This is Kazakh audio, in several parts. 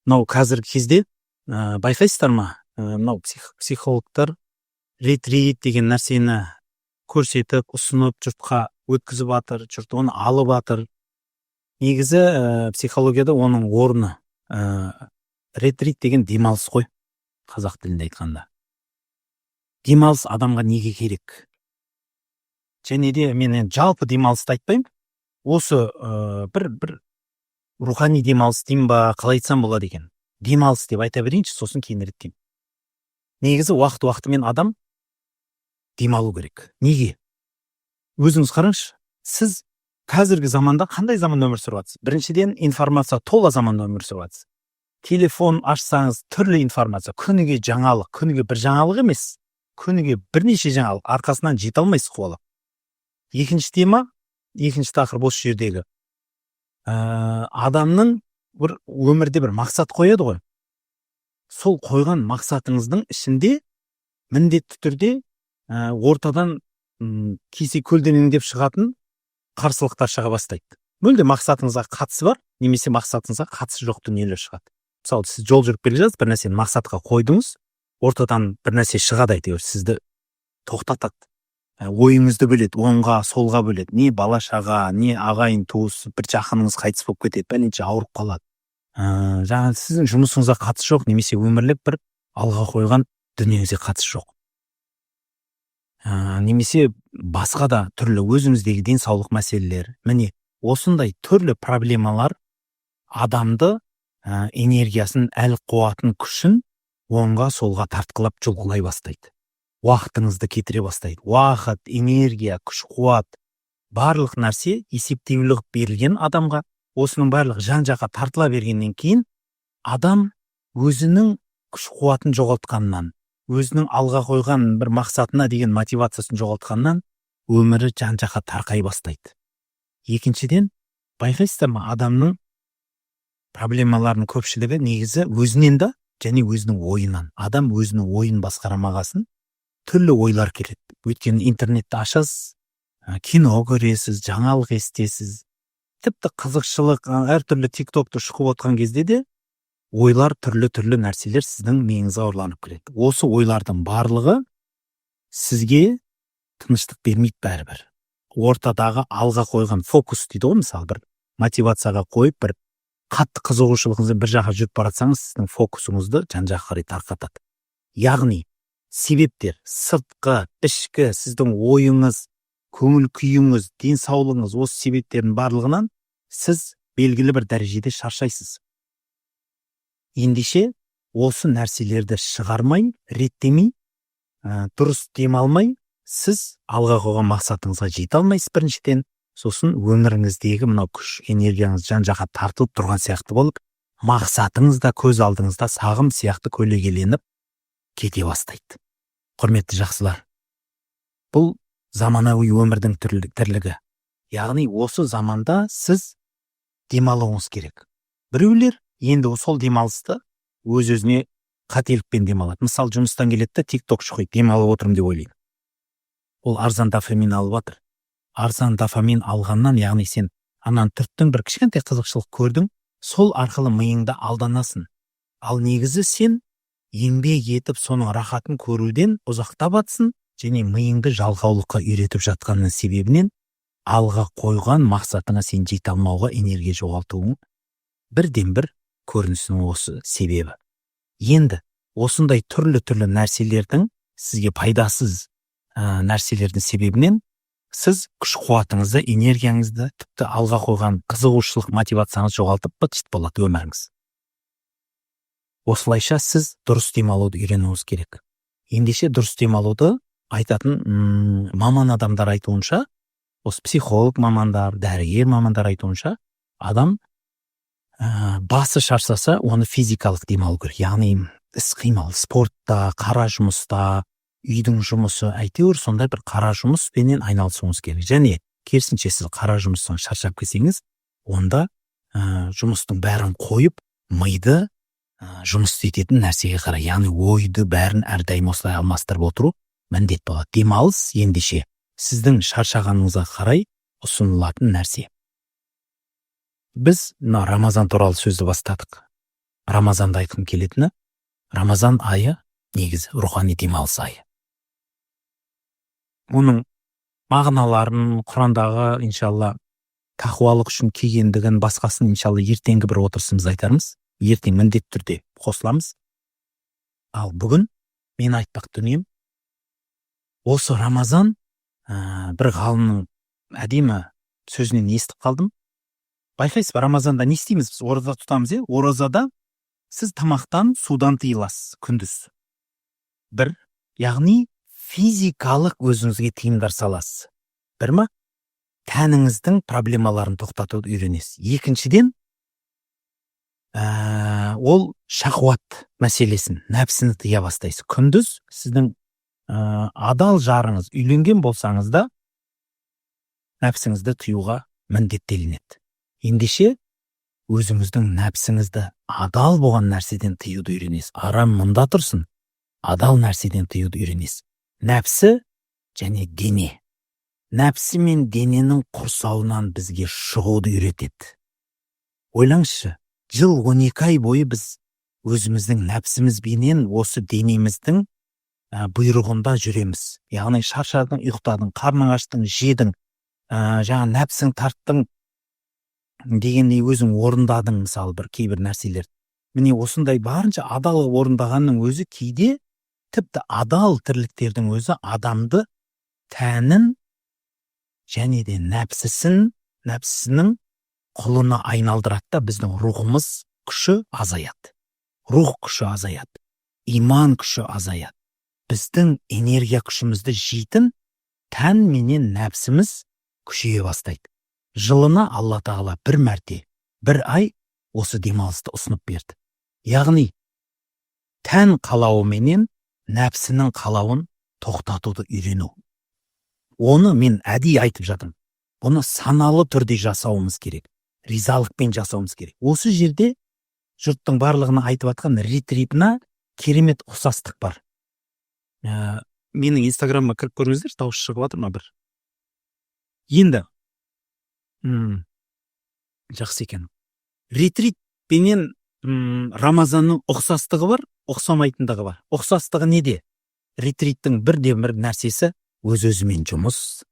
мынау қазіргі кезде байқайсыздар ма, мынау психологтар ретрит деген нәрсені көрсетіп, ұсынып, жұртқа өткізіп жатыр, жұрт оны алып жатыр. Негізі психологияда оның орны ретрит деген демалыс қой, қазақ тілінде айтқанда. Демалыс адамға неге керек? Және де мен жалпы демалысты айтпаймын. Осы бір рухани демалыс деймін ба, қалай айтсам болады екен. Демалыс деп айта берейінші, сосын кейін реттеймін. Негізі уақытымен адам демалу керек. Неге? Өзіңіз қараңызшы, сіз қазіргі заманда қандай заман өмір сүріп жатсыз? Біріншіден, информация тола заманда өмір сүріп жатсыз. Телефон ашсаңыз, түрлі информация, күніге жаңалық, күніге бір жаңалық емес, күніге бірнеше жаңалық, арқасынан жете алмайсыз қуалап. Екінші тема, екінші тақырып осы жердегі. Адамның бір өмірде бір мақсат қояды ғой. Сол қойған мақсатыңыздың ішінде міндетті түрде ортадан кесе көлденеңдеп шығатын қарсылықтар шыға бастайды. Мүлде мақсатыңызға қатысы бар, немесе мақсатыңызға қатысы жоқ дүниелер шығады. Мысалы, сіз жол жүріп келе жатсыз, бір нәрсені мақсатқа қойдыңыз, ортадан бір нәрсе шығады, әйтеуір сізді тоқтатады. Ойыңызды бөледі, оңға, солға бөледі. Не бала шаға, не ағайын туыс, бір жақыныңыз қайтыс болып кетеді, пәленше ауырып қалады. Жаңа сіздің жұмысыңызға қатысы жоқ, немесе өмірлік бір алға қойған дүниеңізге қатысы жоқ. Немесе басқа да түрлі өзіңіздегі денсаулық мәселелер. Міне, осындай түрлі проблемалар адамды энергиясын, әл қуатын, күшін оңға солға тартқылап жұлғылай бастайды. Уақытыңызды кетіре бастайды. Уақыт, энергия, күш, қуат, барлық нәрсе есептеулік берілген адамға. Осының барлық жан-жаққа тартыла бергеннен кейін адам өзінің күш қуатын жоғалтқаннан, өзінің алға қойған бір мақсатына деген мотивациясын жоғалтқаннан өмірі жан-жаққа тарқай бастайды. Екіншіден, байқайсыздар ма, адамның проблемаларының көпшілігі негізі өзінен да және өзінің ойынан. Адам өзінің ойын басқарамағасын түрлі ойлар келеді. Өйткені интернетті ашасыз, кино көресіз, жаңалық естесіз, тіпті қызықшылық, әртүрлі тиктокты шұқып отқан кезде де ойлар, түрлі нәрселер сіздің миыңызға ұрланып келеді. Осы ойлардың барлығы сізге тыныштық бермейді бәрібір. Ортадағы алға қойған фокус дейді ғой, мысалы бір мотивацияға қойып, бір қатты қызығушылығыңызды бір жаққа жүріп баратсаңыз, сіздің фокусыңызды жан-жаққа қарай тарқатады. Яғни себептер сыртқы, ішкі, сіздің ойыңыз, көңіл күйіңіз, денсаулығыңыз, осы себептердің барлығынан сіз белгілі бір дәрежеде шаршайсыз. Ендеше осы нәрселерді шығармай, реттемей, дұрыс демалмай, сіз алға қойған мақсатыңызға жете алмайсыз біріншіден, сосын өміріңіздегі мынау күш, энергияңыз жан-жаққа тартылып тұрған сияқты болып, мақсатыңыз да көз алдыңызда сағым сияқты көлегеленіп кете бастайды. Құрметті жақсылар, бұл заманауи өмірдің тірлігі. Яғни осы заманда сіз демалуыңыз керек. Біреулер енді сол демалысты өз-өзіне қателікпен демалады. Мысалы, жұмыстан келеді, тикток шұқиды, демалып отырмын деп ойлайды. Ол арзан дофамин алып жатыр. Арзан дофамин алғаннан, яғни сен анан түрттің бір кішкентай қызықшылық көрдің, сол арқылы миыңда алданасың. Ал негізі сен еңбек етіп соның рахатын көруден ұзақтап атсың, және миыңды жалқаулыққа үйретіп жатқанның себебінен алға қойған мақсатыңа сен жете алмауға энергия жоғалтуың бірден бір көрінісінің осы себебі. Енді осындай түрлі нәрселердің сізге пайдасыз нәрселердің себебінен сіз күш қуатыңызды, энергияңызды, тіпті алға қойған қызығушылық мотивацияңыз жоғалтып быт-шыт болады өміріңіз. Осылайша сіз дұрыс демалуды үйренуіңіз керек. Ендеше дұрыс демалуды айтатын маман адамдар айтуынша, осы психолог мамандар, дәрігер мамандар айтуынша, адам басы шаршаса, оны физикалық демалу керек. Яғни іс-қимыл, спортта, қара жұмыста, үйдің жұмысы, әйтеуір сондай бір қара жұмыспенен айналысуыңыз керек. Және керісінше сіз қара жұмыстан шаршап келсеңіз, онда жұмыстың бәрін қойып, миды жұмыс ететін нәрсеге қарай, яғни ойды бәрін әрдайым осылай алмастырып отыру міндет болады. Демалыс ендеше сіздің шаршағаныңызға қарай ұсынылатын нәрсе. Біз Рамазан туралы сөзді бастадық. Рамазанды айтқым келетіні, Рамазан айы негізі рухани демалыс айы. Оның мағыналарын Құрандағы иншалла тақуалық үшін келгендігін басқасын иншалла ертеңгі бір отырысымыз айтармыз. Ертең міндетті түрде қосыламыз. Ал бүгін мен айтпақ дүнием осы Рамазан бір ғалымның әдемі сөзінен естіп қалдым. Байқайсыз ба, Рамазанда не істейміз? Біз ораза тұтамыз. Оразада сіз тамақтан, судан тыйыласыз күндіз. Бір, яғни физикалық өзіңізге тыйымдар саласыз. Бір ма? Тәніңіздің проблемаларын тоқтатуды үйренесіз. Екіншіден, ол шахуат мәселесін, нәпсіні тыя бастайсыз. Күндіз сіздің адал жарыңыз үйленген болсаңыз да, нәпсіңізді тыюға міндеттелінеді. Ендеше өзіңіздің нәпсіңізді адал болған нәрседен тыюды үйренесіз. Арам мұнда тұрсын, адал нәрседен тыюды үйренесіз. Нәпсі және дене. Нәпсі мен дененің құрсауынан бізге шығуды үйретеді. Ойлаңызшы, жыл 12 ай бойы біз өзіміздің нәпсімізбенен осы денеміздің бұйрығында жүреміз. Яғни шаршадың, ұйықтадың, қарның аштың, жедің, жаңа нәпсің тарттың дегендей өзің орындадың, мысалы бір кейбір нәрселер. Міне осындай барынша адал орындағанның өзі кейде тіпті адал тірліктердің өзі адамды тәнін және де нәпсісінің құлына айналдырады да біздің рухымыз күші азаяды. Рух күші азаяды. Иман күші азаяды. Біздің энергия күшімізді жейтін тән менен нәпсіміз күшейе бастайды. Жылына Алла Тағала бір мәрте, бір ай осы демалысты ұсынып берді. Яғни тән қалауы менен нәпсінің қалауын тоқтатуды үйрену. Оны мен әдейі айтып жатырмын. Бұны саналы түрде жасауымыз керек. Ризалықпен жасауымыз керек. Осы жерде жұрттың барлығына айтып атқан ретритна керемет ұқсастық бар. Менің инстаграмыма кіріп көріңіздер, дауыс шығып жатыр ма бір? Енді жақсы екен. Ретрит пенен Рамазанның ұқсастығы бар, ұқсамайтындығы бар. Ұқсастығы неде? Ретриттің бірде-бір нәрсесі өз-өзімен жұмыс,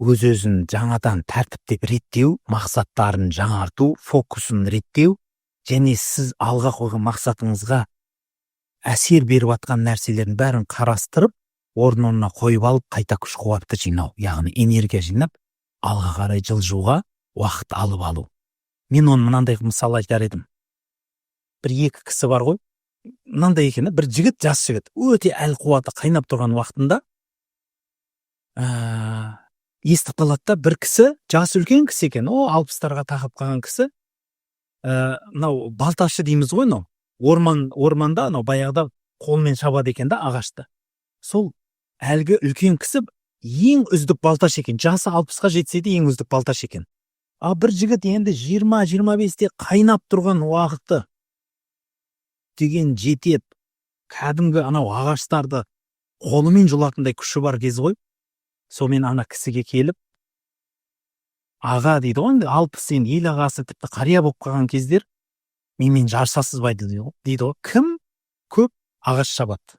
өз-өзін жаңадан тәртіптеп реттеу, мақсаттарын жаңарту, фокусын реттеу, және сіз алға қойған мақсатыңызға әсер беріп атқан нәрселердің бәрін қарастырып, орнына қойып алып, қайта күш қуатты жинау, яғни энергия жинап, алға қарай жылжуға уақыт алып алу. Мен оны мынандай мысал айтар едім. Бір екі кісі бар ғой, мынандай екен, бір жігіт, жас жігіт, өте әл қуаты қайнап тұрған уақытында естіп қалады да, бір кісі, жас үлкен кісі екен, 60-тарға тақып қалған кісі, мынау балташы дейміз ғой, орманда баяғыда қолмен шабады екен да ағашты. Сол әлгі үлкен кісі ең үздік балташ екен. Жасы 60-қа жетсе де ең үздік балташ екен. Бір жігіт енді 20-25-те қайнап тұрған уақыты деген жетеп, кәдімгі анау ағаштарды қолымен жұлатындай күші бар кез ғой. Сомен ана кісіге келіп, аға дейді ғой, 60 ел ағасы, тіпті қария болып қалған кездер, менімен жарысасыз ба дейді ғой. Кім көп ағаш шабады?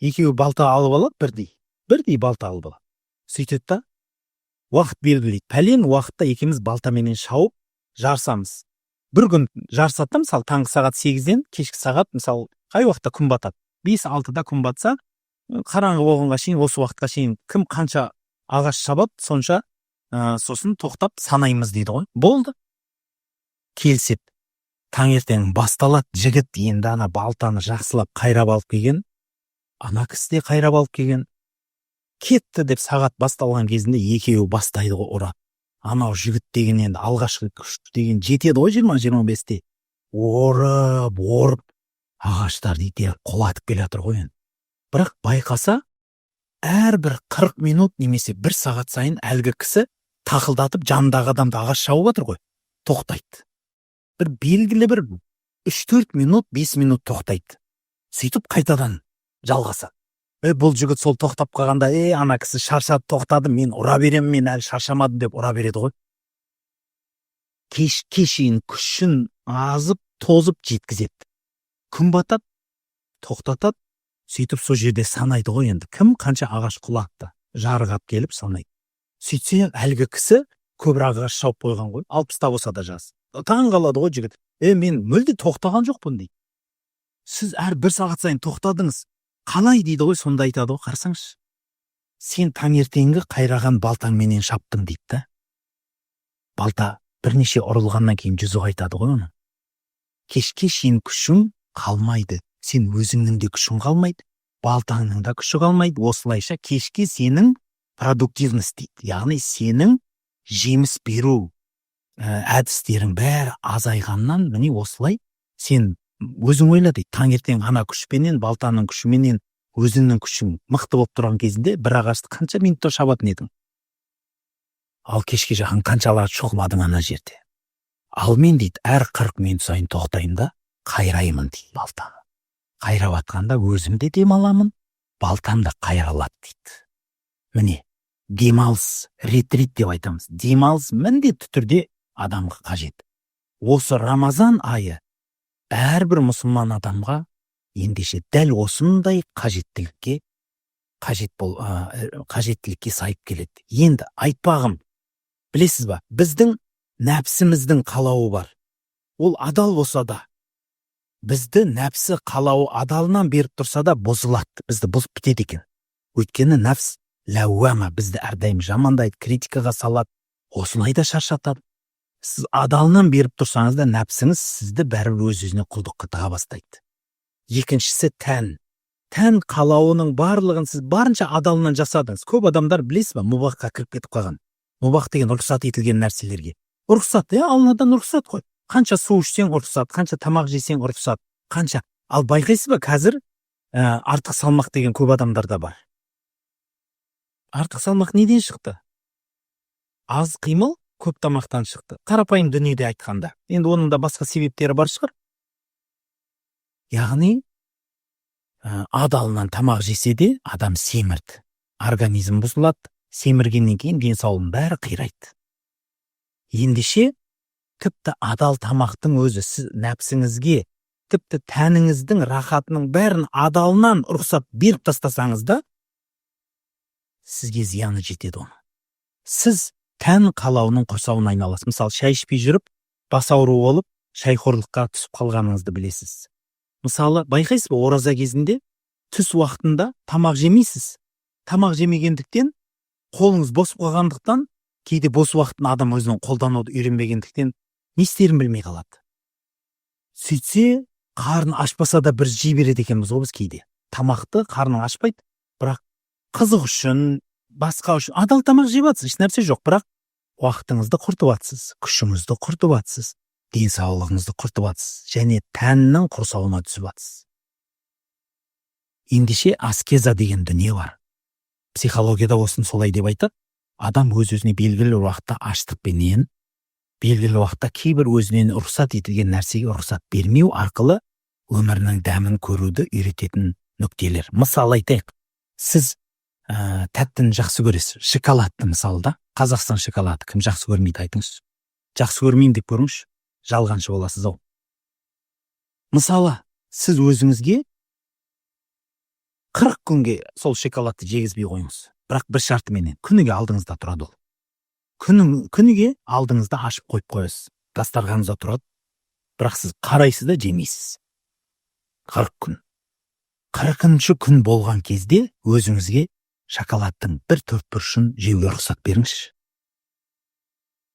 Екеуі балта алып алады, бірдей балта алып алады. Сөйтеді да, уақыт белгілейді. Пәлен уақытта екеуміз балтаменен шауып жарысамыз. Бір күн жарысатта, мысалы, таңғы сағат 8-ден кешкі сағат, мысалы, қай уақытта күн батады? 5-6-да күн батса, қараңғы болғанға шейін, осы уақытқа шейін кім қанша ағаш шабады, сонша сосын тоқтап санаймыз дейді ғой. Болды. Келсеп, таңертең басталады, жігіт енді ана балтаны жақсылап қайрап алып келген, ана кісі де қайрап алып келген. Кетті деп сағат басталған кезінде екеуі бастайды ғой ұра. Анау жігіт деген енді алғашқы күш деген жетеді ғой 20-25-те. Орып, ағаштарды итеріп құлатып келе жатыр ғой енді. Бірақ байқаса, әрбір 40 минут немесе 1 сағат сайын әлгі кісі тақылдатып жанындағы адамды ағаш шауып жатыр ғой. Тоқтайды. Бір белгілі бір 3-4 минут, 5 минут тоқтайды. Сөйтіп қайтадан жалғасады. Бұл жігіт сол тоқтап қалғанда, ана кісі шаршады, тоқтады, мен ұра берем, мен әлі шаршамадым деп ұра береді ғой. Кешейін күшін азып тозып жеткізеді. Күн батады, тоқтатады, сөйтіп сол жерде санайды ғой енді. Кім қанша ағаш құлатты, жарығап келіп санайды. Сөйтсе, әлгі кісі көбір ағаш шауып қойған ғой, 60-та болса да жас. Таң қалады ғой жігіт. Мен мүлде тоқтаған жоқпын дейді. Сіз әр 1 сағат сайын тоқтадыңыз. Қалай дейді ғой, сонда айтады ғой, қарасаңшы. Сен таңертеңгі қайраған балтаңменен шаптың дейді да. Балта бірнеше ұрылғаннан кейін жүзі қайтады ғой оны. Кешке шейін күшің қалмайды. Сен өзіңнің де күшің қалмайды, балтаңның да күші қалмайды. Осылайша кешке сенің продуктивность дейді. Яғни сенің жеміс беру әдістерің бәрі азайғаннан, міне осылай сен өзің ойла дейді. Таңертең ана күшпенен, балтаның күшіменен өзіңнің күшің мықты болып тұрған кезінде бір ағашты қанша минутта шабатын едің? Ал кешке жақын қаншалар шоқладың ана жерде? Ал мен дейді, әр 40 минут сайын тоқтаймын да қайраймын дейді балтаны. Қайрап атқанда өзім де демаламын, балтам да қайралады дейді. Міне, демалыс, ретрит деп айтамыз. Демалыс міндетті түрде адамға қажет. Осы Рамазан айы әрбір мұсылман адамға ендеше дәл осындай қажеттілікке сайып келеді. Енді айтпағым, білесіз ба, біздің нәпсіміздің қалауы бар. Ол адал болса да, бізді нәпсі қалауы адалынан беріп тұрса да бұзылады, бізді бұзып бітеді екен. Өйткені нәпс ләуама бізді әрдайым жамандайды, критикаға салады, осылай да шаршатады. Сіз адалынан беріп тұрсаңыз да нәпсіңіз сізді бәрібір өз-өзіне құлдыққа тыға бастайды. Екіншісі тән. Тән қалауының барлығын сіз барынша адалынан жасадыңыз. Көп адамдар білесіз ба, мұбаққа кіріп кетіп қалған. Мұбақ деген рұқсат етілген нәрселерге. Рұқсат, Алладан рұқсат қой. Қанша су ішсең рұқсат, қанша тамақ жесең рұқсат, қанша. Ал байқайсыз ба, қазір артық салмақ деген көп адамдарда бар. Артық салмақ неден шықты? Аз қимыл, көп тамақтан шықты. Қарапайым дүниеде айтқанда. Енді оның да басқа себептері бар шығар. Яғни, адалынан тамақ жесе де адам семірді. Организм бұзылады, семіргеннен кейін денсаулығының бәрі қирайды. Ендеше, тіпті адал тамақтың өзі сіз нәпсіңізге, тіпті тәніңіздің рахатының бәрін адалынан рұқсат беріп тастасаңыз да, сізге зияны жетеді оны. Сіз тән қалауының құрсауына айналасыз. Мысалы, шай ішпей жүріп, бас ауруы болып, шайхорлыққа түсіп қалғаныңызды білесіз. Мысалы, байқайсыз ба, ораза кезінде түс уақытында тамақ жемейсіз. Тамақ жемегендіктен, қолыңыз бос қалғандықтан, кейде бос уақытын адам өзінің қолдануды үйренбегендіктен не істерін білмей қалады. Сөйтсе, қарын ашпаса да бір жей береді екенбіз ғой біз кейде. Тамақты қарның ашпайды, бірақ қызық үшін, басқа үшін адал тамақ жеп жатсыз, еш нәрсе жоқ, бірақ уақытыңызды құртып жатсыз, күшіңізді құртып жатсыз, денсаулығыңызды құртып жатсыз, және тәннің құрсауына түсіп жатсыз. Ендеше аскеза деген дүние бар. Психологияда осын солай деп айтады. Адам өз-өзіне белгілі уақытта аштықпенен, белгілі уақытта кейбір өзінен рұқсат етілген нәрсеге рұқсат бермеу арқылы өмірінің дәмін көруді үйрететін нүктелер. Мысалы айтайық, сіз тәттіні жақсы көресіз. Шоколадты мысалда, Қазақстан шоколады кім жақсы көрмейді айтыңыз. Жақсы көрмеймін деп көріңізші, жалғаншы боласыз ау. Мысалы, сіз өзіңізге 40 күнге сол шоколадты жегізбей қойыңыз. Бірақ бір шартыменен, күніге алдыңызда тұрады ол. Күніге алдыңызда ашып қойып қойасыз. Дастарханыңызда тұрады, бірақ сіз қарайсыз да жемейсіз. 40 күн. 40-шы күн болған кезде өзіңізге шоколадтың бір төртбұрышын жеуге рұқсат беріңізші.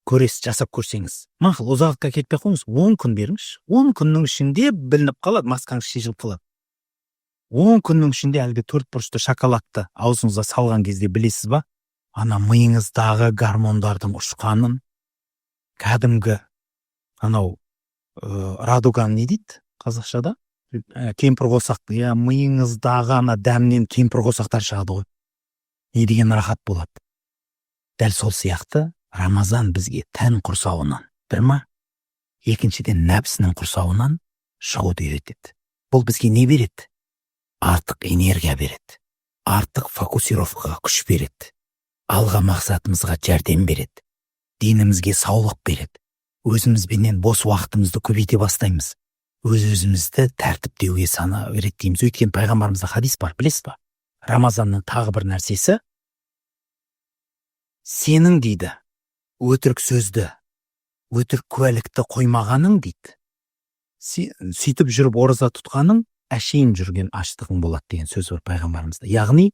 Көресіз, жасап көрсеңіз. Мақұл, ұзаққа кетпей қойыңыз, 10 күн беріңізші. 10 күннің ішінде білініп қалады, маскаңыз шешіліп қалады. 10 күннің ішінде әлгі төртбұрышты шоколадты аузыңызға салған кезде білесіз ба, ана миыңыздағы гормондардың ұшқанын, кәдімгі анау радуган не дейді қазақшада? Кемпірқосақ, миыңыздағы ана дәмнен кемпірқосақтар шығады ғой. Не деген рахат болады. Дәл сол сияқты Рамазан бізге тән құрсауынан, бір ма? Екіншіден нәпсінің құрсауынан шығуды үйретеді. Бұл бізге не береді? Артық энергия береді. Артық фокусировкаға күш береді. Алға мақсатымызға жәрдем береді. Денімізге саулық береді. Өзімізбенен бос уақытымызды көбейте бастаймыз. өзімізді тәртіптеуге сана береді дейміз. Өйткені пайғамбарымызда хадис бар, білесіз ба? Рамазанның тағы бір нәрсесі, сенің дейді, өтірік сөзді, өтірік куәлікті қоймағаның дейді, сөйтіп жүріп ораза тұтқаның әшейін жүрген аштығың болады деген сөз бар пайғамбарымызда. Яғни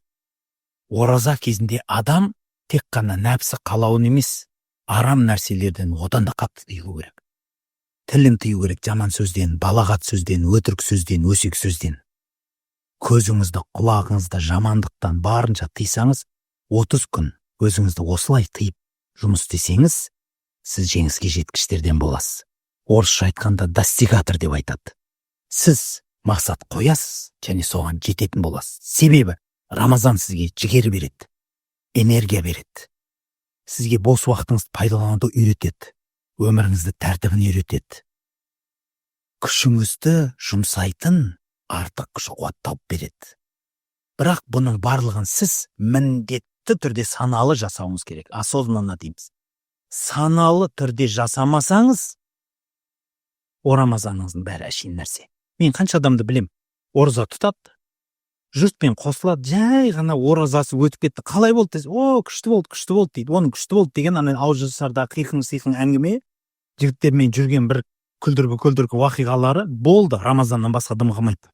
ораза кезінде адам тек қана нәпсі қалауын емес, арам нәрселерден одан да қатты тыйылу керек. Тілін тыю керек жаман сөзден, балағат сөзден, өтірік сөзден, өсек сөзден. Көзіңізді, құлағыңызды жамандықтан барынша тыйсаңыз, 30 күн өзіңізді осылай тыйып жұмыс істесеңіз, сіз жеңіске жеткіштерден боласыз. Орысша айтқанда достигатор деп айтады. Сіз мақсат қоясыз, және соған жететін боласыз. Себебі Рамазан сізге жігер береді, энергия береді. Сізге бос уақытыңызды пайдалануды үйретеді, өміріңізді тәртібін үйретеді. Күшіңізді жұмсайтын артық күш қуат тауып береді. Бірақ бұның барлығын сіз міндетті түрде саналы жасауыңыз керек. Осознанно дейміз. Саналы түрде жасамасаңыз, о Рамазаныңыздың бәрі әшейін нәрсе. Мен қанша адамды білем, ораза тұтады, жұртпен қосылады, жай ғана оразасы өтіп кетті. Қалай болды десе, о, күшті болды дейді. Оның күшті болды деген ауызжасарда қиқың-сиқың әңгіме, жігіттермен жүрген бір күлдіргі уақиғалары болды. Рамазаннан басқа дым қылмайды.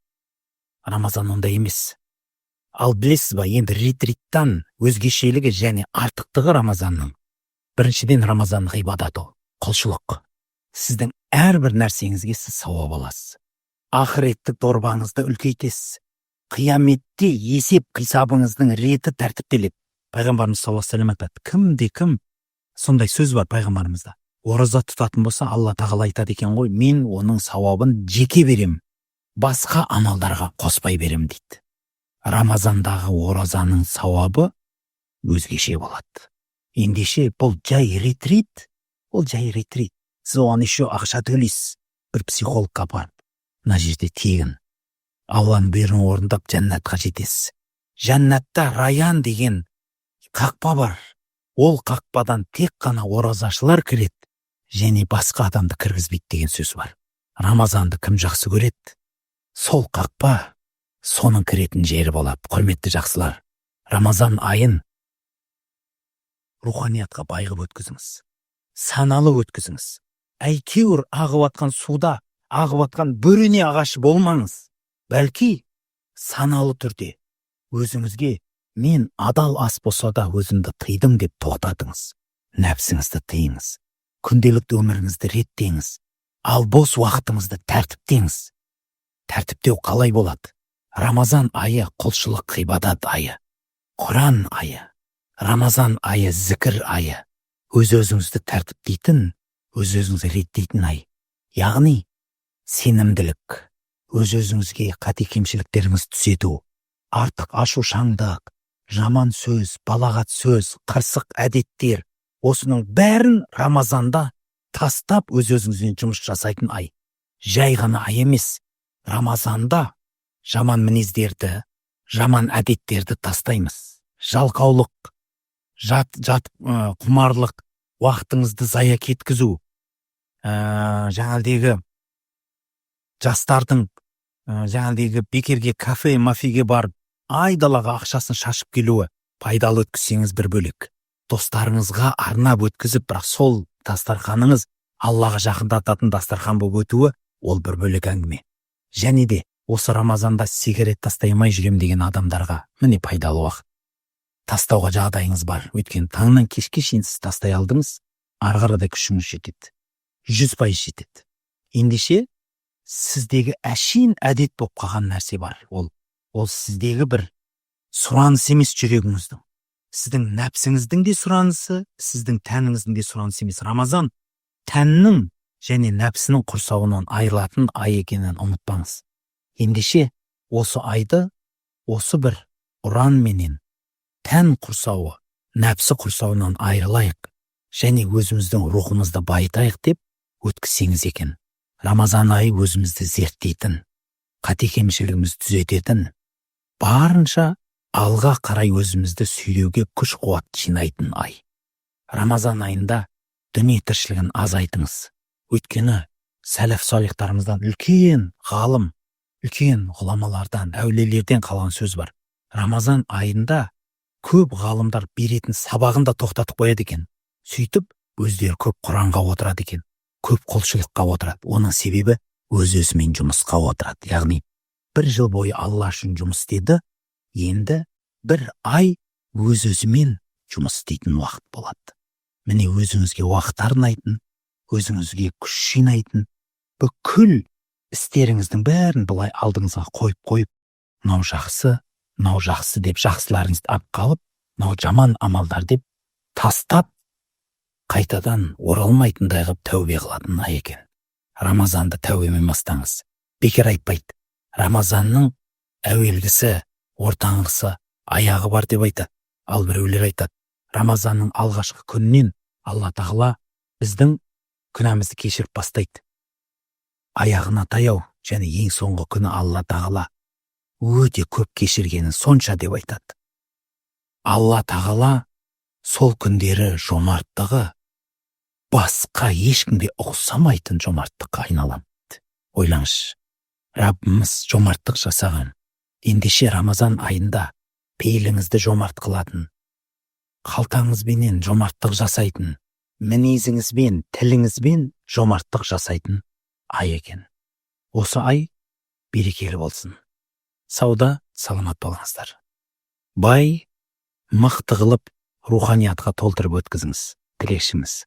Рамазан ондай емес. Ал білесіз ба, енді ретриттан өзгешелігі және артықтығы Рамазанның. Біріншіден Рамазанның ғибадаты, құлшылық. Сіздің әрбір нәрсеңізге сіз сауап аласыз. Ақыреттік дорбаңызды үлкейтесіз. Қияметте есеп қисабыңыздың реті тәртіптеледі. Пайғамбарымыз саллаллаху алейхи ва саллям айтады, кім сондай сөз бар пайғамбарымызда. Ораза тұтатын болса, Алла тағала айтады екен ғой, мен оның сауабын жеке берем, басқа амалдарға қоспай берем дейді. Рамазандағы оразаның сауабы өзгеше болады. Ендеше бұл жай ретрит, Сіз оған еще ақша төлейсіз. Бір психологқа барып, мына жерде тегін Алланың бұйрығын орындап жәннатқа жетесіз. Жәннатта Раян деген қақпа бар. Ол қақпадан тек қана оразашылар кіреді, және басқа адамды кіргізбейді деген сөз бар. Рамазанды кім жақсы көреді? Сол қақпа соның кіретін жері болады. Құрметті жақсылар, Рамазан айын руханиятқа байғып өткізіңіз. Саналы өткізіңіз. Әйтеуір ағып атқан суда, ағып атқан бөрене ағашы болмаңыз. Бәлки саналы түрде өзіңізге мен адал ас болса да өзімді тыйдым деп тоқтатыңыз. Нәпсіңізді тыйыңыз. Күнделікті өміріңізді реттеңіз. Ал бос уақытыңызды тәртіптеңіз. Тәртіптеу қалай болады? Рамазан айы құлшылық ғибадат айы. Құран айы. Рамазан айы зікір айы. Өз-өзіңізді тәртіптейтін, өз-өзіңізді реттейтін ай. Яғни сенімділік, өз-өзіңізге қате кемшіліктеріңіз түзету, артық ашушаңдық, жаман сөз, балағат сөз, қырсық әдеттер, осының бәрін Рамазанда тастап өз-өзіңізбен жұмыс жасайтын ай. Жай ғана ай емес. Рамазанда жаман мінездерді, жаман әдеттерді тастаймыз. Жалқаулық, құмарлық, уақытыңызды зая кеткізу, жаңағыдегі жастардың бекерге кафе, мафиге барып, айдалаға ақшасын шашып келуі, пайдалы өткізсеңіз бір бөлек. Достарыңызға арнап өткізіп, бірақ сол дастарханыңыз Аллаға жақындататын дастархан болып өтуі, ол бір бөлек әңгіме. Және де осы Рамазанда сигарет тастай алмай жүрем деген адамдарға міне пайдалы уақыт. Тастауға жағдайыңыз бар. Өйткені таңнан кешке шейін сіз тастай алдыңыз, арғарада күшіңіз жетеді. 100% жетеді. Ендеше сіздегі әшейін әдет болып қалған нәрсе бар. Ол сіздегі бір сұраныс емес жүрегіңіздің. Сіздің нәпсіңіздің де сұранысы, сіздің тәніңіздің де сұранысы емес. Рамазан тәннің және нәпсінің құрсауынан айырылатын ай екенін ұмытпаңыз. Ендеше осы айды, осы бір ұран менен тән құрсауы, нәпсі құрсауынан айырылайық, және өзіміздің рухымызды байытайық деп өткізсеңіз екен. Рамазан айы өзімізді зерттейтін, қате кемшілігімізді түзететін, барынша алға қарай өзімізді сүйреуге күш қуат жинайтын ай. Рамазан айында дүние тіршілігін азайтыңыз. Өйткені сәләф салихтарымыздан, үлкен ғалым, үлкен ғұламалардан, әулиелерден қалған сөз бар. Рамазан айында көп ғалымдар беретін сабағын да тоқтатып қояды екен. Сөйтіп, өздері көп Құранға отырады екен, көп құлшылыққа отырады. Оның себебі өз-өзімен жұмысқа отырады. Яғни, бір жыл бойы Алла үшін жұмыс істеді, енді бір ай өз-өзімен жұмыс істейтін уақыт болады. Міне өзіңізге уақыт арнайтын, өзіңізге күш жинайтын, бүкіл істеріңіздің бәрін былай алдыңызға қойып, мынау жақсы деп жақсыларыңызды алып қалып, мынау жаман амалдар деп тастап, қайтадан оралмайтындай қылып тәубе қылатын ай екен. Рамазанды тәубемен бастаңыз. Бекер айтпайды. Рамазанның әуелгісі, ортаңғысы, аяғы бар деп айтады. Ал біреулер айтады, Рамазанның алғашқы күнінен Алла тағала біздің күнәмізді кешіріп бастайды. Аяғына таяу және ең соңғы күні Алла тағала өте көп кешіргені сонша деп айтады. Алла тағала сол күндері жомарттығы басқа ешкімге ұқсамайтын жомарттыққа айналамды. Ойлаңызшы, Раббымыз жомарттық жасаған. Ендеше Рамазан айында пейіліңізді жомарт қылатын, қалтаңызбенен жомарттық жасайтын, мінезіңізбен, тіліңізбен жомарттық жасайтын ай екен. Осы ай берекелі болсын. Сауда саламат болыңыздар. Бай, мықты қылып руханиятқа толтырып өткізіңіз. Тілекшіміз.